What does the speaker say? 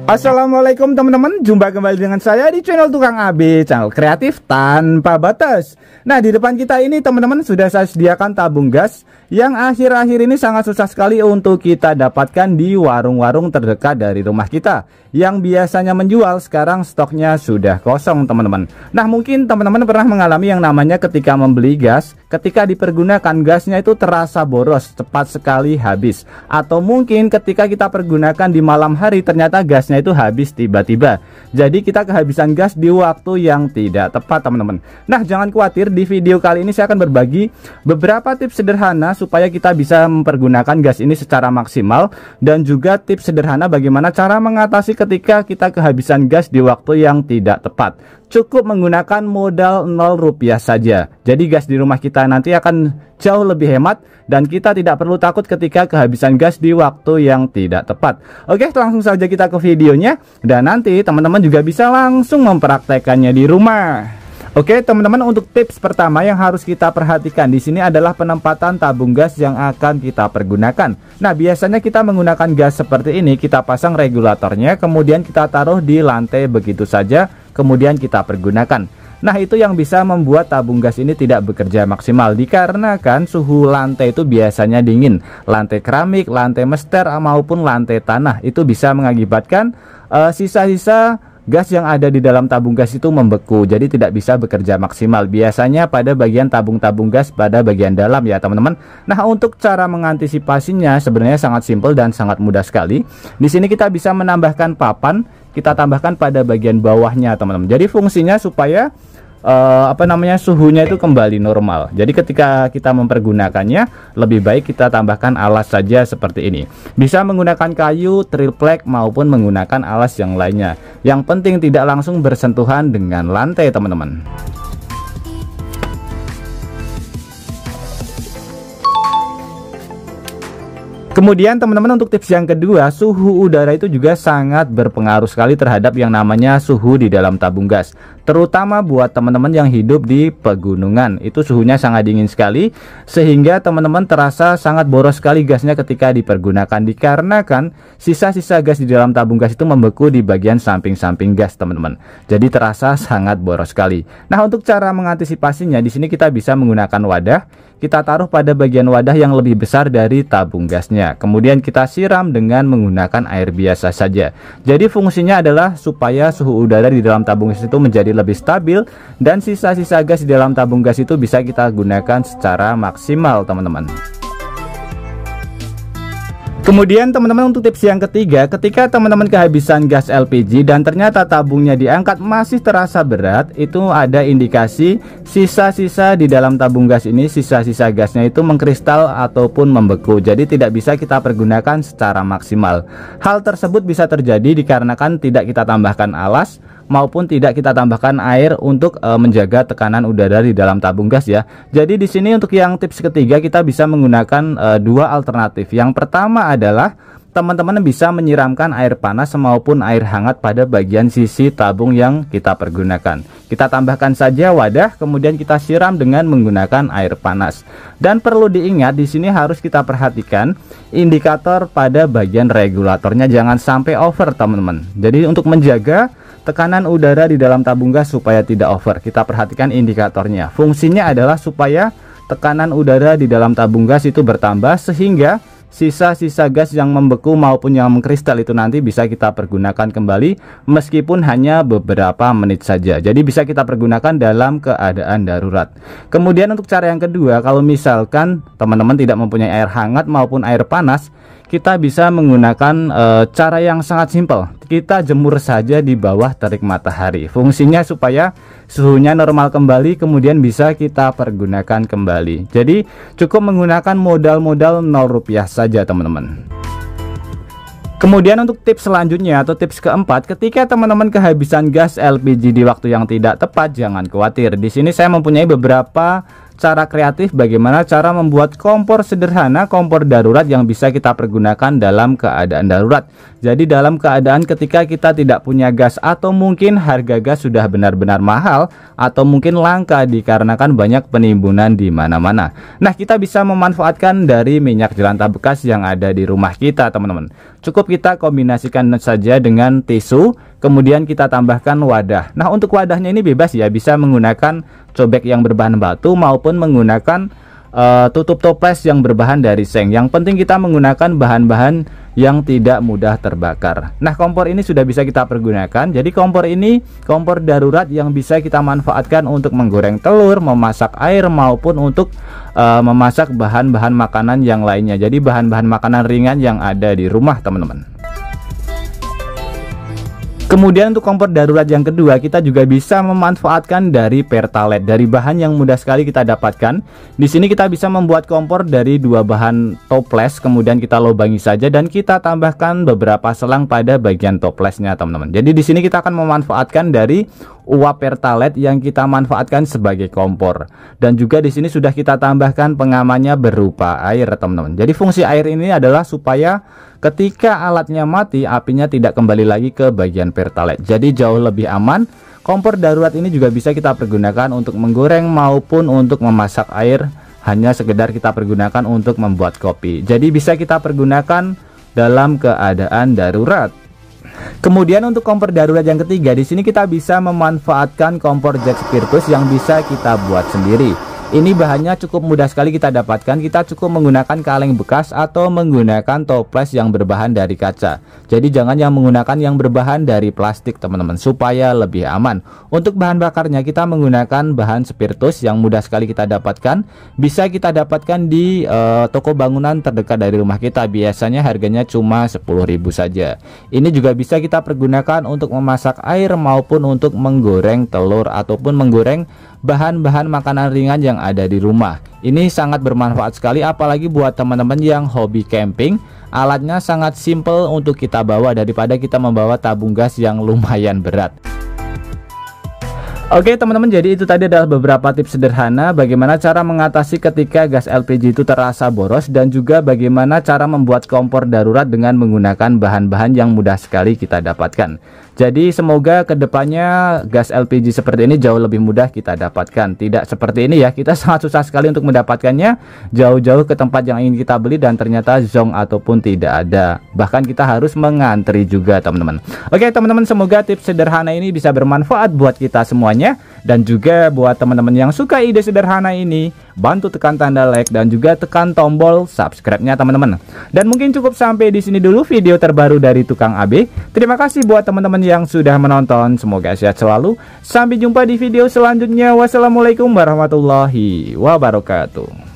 Assalamualaikum teman-teman, jumpa kembali dengan saya di channel Tukang AB, channel kreatif tanpa batas. Nah, di depan kita ini teman-teman sudah saya sediakan tabung gas yang akhir-akhir ini sangat susah sekali untuk kita dapatkan di warung-warung terdekat dari rumah kita. Yang biasanya menjual sekarang stoknya sudah kosong teman-teman. Nah, mungkin teman-teman pernah mengalami yang namanya ketika membeli gas, ketika dipergunakan gasnya itu terasa boros, cepat sekali habis. Atau mungkin ketika kita pergunakan di malam hari ternyata gasnya itu habis tiba-tiba. Jadi kita kehabisan gas di waktu yang tidak tepat teman-teman. Nah, jangan khawatir, di video kali ini saya akan berbagi beberapa tips sederhana supaya kita bisa mempergunakan gas ini secara maksimal, dan juga tips sederhana bagaimana cara mengatasi ketika kita kehabisan gas di waktu yang tidak tepat. Cukup menggunakan modal Rp0 saja. Jadi gas di rumah kita nanti akan jauh lebih hemat dan kita tidak perlu takut ketika kehabisan gas di waktu yang tidak tepat. Oke, langsung saja kita ke videonya, dan nanti teman-teman juga bisa langsung mempraktekannya di rumah. Oke teman-teman, untuk tips pertama yang harus kita perhatikan di sini adalah penempatan tabung gas yang akan kita pergunakan. Nah, biasanya kita menggunakan gas seperti ini, kita pasang regulatornya, kemudian kita taruh di lantai begitu saja, kemudian kita pergunakan. Nah, itu yang bisa membuat tabung gas ini tidak bekerja maksimal, dikarenakan suhu lantai itu biasanya dingin. Lantai keramik, lantai mester, maupun lantai tanah itu bisa mengakibatkan sisa-sisa gas yang ada di dalam tabung gas itu membeku, jadi tidak bisa bekerja maksimal. Biasanya pada bagian tabung-tabung gas pada bagian dalam ya teman-teman. Nah, untuk cara mengantisipasinya sebenarnya sangat simpel dan sangat mudah sekali. Di sini kita bisa menambahkan papan, kita tambahkan pada bagian bawahnya teman-teman. Jadi fungsinya supaya suhunya itu kembali normal. Jadi ketika kita mempergunakannya, lebih baik kita tambahkan alas saja seperti ini. Bisa menggunakan kayu, triplek, maupun menggunakan alas yang lainnya. Yang penting tidak langsung bersentuhan dengan lantai teman-teman. Kemudian teman-teman, untuk tips yang kedua, suhu udara itu juga sangat berpengaruh sekali terhadap yang namanya suhu di dalam tabung gas. Terutama buat teman-teman yang hidup di pegunungan, itu suhunya sangat dingin sekali, sehingga teman-teman terasa sangat boros sekali gasnya ketika dipergunakan, dikarenakan sisa-sisa gas di dalam tabung gas itu membeku di bagian samping-samping gas teman-teman. Jadi terasa sangat boros sekali. Nah, untuk cara mengantisipasinya di sini kita bisa menggunakan wadah. Kita taruh pada bagian wadah yang lebih besar dari tabung gasnya. Kemudian kita siram dengan menggunakan air biasa saja. Jadi fungsinya adalah supaya suhu udara di dalam tabung gas itu menjadi lebih stabil, dan sisa-sisa gas di dalam tabung gas itu bisa kita gunakan secara maksimal teman-teman. Kemudian teman-teman, untuk tips yang ketiga, ketika teman-teman kehabisan gas LPG dan ternyata tabungnya diangkat masih terasa berat, itu ada indikasi sisa-sisa di dalam tabung gas ini, sisa-sisa gasnya itu mengkristal ataupun membeku, jadi tidak bisa kita pergunakan secara maksimal. Hal tersebut bisa terjadi dikarenakan tidak kita tambahkan alas maupun tidak kita tambahkan air untuk menjaga tekanan udara di dalam tabung gas ya. Jadi di sini untuk yang tips ketiga kita bisa menggunakan dua alternatif. Yang pertama adalah teman-teman bisa menyiramkan air panas maupun air hangat pada bagian sisi tabung yang kita pergunakan. Kita tambahkan saja wadah, kemudian kita siram dengan menggunakan air panas. Dan perlu diingat di sini harus kita perhatikan indikator pada bagian regulatornya jangan sampai over teman-teman. Jadi untuk menjaga tekanan udara di dalam tabung gas supaya tidak over, kita perhatikan indikatornya. Fungsinya adalah supaya tekanan udara di dalam tabung gas itu bertambah, sehingga sisa-sisa gas yang membeku maupun yang mengkristal itu nanti bisa kita pergunakan kembali meskipun hanya beberapa menit saja. Jadi bisa kita pergunakan dalam keadaan darurat. Kemudian untuk cara yang kedua, kalau misalkan teman-teman tidak mempunyai air hangat maupun air panas, kita bisa menggunakan cara yang sangat simpel. Kita jemur saja di bawah terik matahari. Fungsinya supaya suhunya normal kembali, kemudian bisa kita pergunakan kembali. Jadi cukup menggunakan modal-modal Rp0 saja teman-teman. Kemudian untuk tips selanjutnya atau tips keempat, ketika teman-teman kehabisan gas LPG di waktu yang tidak tepat, jangan khawatir. Di sini saya mempunyai beberapa cara kreatif bagaimana cara membuat kompor sederhana, kompor darurat yang bisa kita pergunakan dalam keadaan darurat. Jadi dalam keadaan ketika kita tidak punya gas atau mungkin harga gas sudah benar-benar mahal atau mungkin langka dikarenakan banyak penimbunan di mana-mana. Nah, kita bisa memanfaatkan dari minyak jelantah bekas yang ada di rumah kita, teman-teman. Cukup kita kombinasikan saja dengan tisu, kemudian kita tambahkan wadah. Nah, untuk wadahnya ini bebas ya, bisa menggunakan cobek yang berbahan batu maupun menggunakan tutup toples yang berbahan dari seng. Yang penting kita menggunakan bahan-bahan yang tidak mudah terbakar. Nah, kompor ini sudah bisa kita pergunakan. Jadi kompor ini kompor darurat yang bisa kita manfaatkan untuk menggoreng telur, memasak air maupun untuk memasak bahan-bahan makanan yang lainnya. Jadi bahan-bahan makanan ringan yang ada di rumah, teman-teman. Kemudian untuk kompor darurat yang kedua, kita juga bisa memanfaatkan dari pertalite, dari bahan yang mudah sekali kita dapatkan. Di sini kita bisa membuat kompor dari dua bahan toples, kemudian kita lubangi saja dan kita tambahkan beberapa selang pada bagian toplesnya, teman-teman. Jadi di sini kita akan memanfaatkan dari uap pertalite yang kita manfaatkan sebagai kompor. Dan juga di sini sudah kita tambahkan pengamannya berupa air, teman-teman. Jadi fungsi air ini adalah supaya ketika alatnya mati, apinya tidak kembali lagi ke bagian pertalite. Jadi jauh lebih aman. Kompor darurat ini juga bisa kita pergunakan untuk menggoreng maupun untuk memasak air. Hanya sekedar kita pergunakan untuk membuat kopi. Jadi bisa kita pergunakan dalam keadaan darurat. Kemudian untuk kompor darurat yang ketiga, di sini kita bisa memanfaatkan kompor jet spiritus yang bisa kita buat sendiri. Ini bahannya cukup mudah sekali kita dapatkan. Kita cukup menggunakan kaleng bekas atau menggunakan toples yang berbahan dari kaca. Jadi jangan yang menggunakan yang berbahan dari plastik, teman-teman, supaya lebih aman. Untuk bahan bakarnya kita menggunakan bahan spiritus yang mudah sekali kita dapatkan. Bisa kita dapatkan di toko bangunan terdekat dari rumah kita. Biasanya harganya cuma 10.000 saja. Ini juga bisa kita pergunakan untuk memasak air maupun untuk menggoreng telur ataupun menggoreng bahan-bahan makanan ringan yang ada di rumah. Ini sangat bermanfaat sekali, apalagi buat teman-teman yang hobi camping. Alatnya sangat simple untuk kita bawa daripada kita membawa tabung gas yang lumayan berat. Oke teman-teman, jadi itu tadi adalah beberapa tips sederhana bagaimana cara mengatasi ketika gas LPG itu terasa boros, dan juga bagaimana cara membuat kompor darurat dengan menggunakan bahan-bahan yang mudah sekali kita dapatkan. Jadi semoga kedepannya gas LPG seperti ini jauh lebih mudah kita dapatkan. Tidak seperti ini ya, kita sangat susah sekali untuk mendapatkannya, jauh-jauh ke tempat yang ingin kita beli dan ternyata zonk ataupun tidak ada. Bahkan kita harus mengantri juga, teman-teman. Oke teman-teman, semoga tips sederhana ini bisa bermanfaat buat kita semuanya. Dan juga buat teman-teman yang suka ide sederhana ini, bantu tekan tanda like dan juga tekan tombol subscribe-nya, teman-teman. Dan mungkin cukup sampai di sini dulu video terbaru dari Tukang AB. Terima kasih buat teman-teman yang sudah menonton. Semoga sehat selalu. Sampai jumpa di video selanjutnya. Wassalamualaikum warahmatullahi wabarakatuh.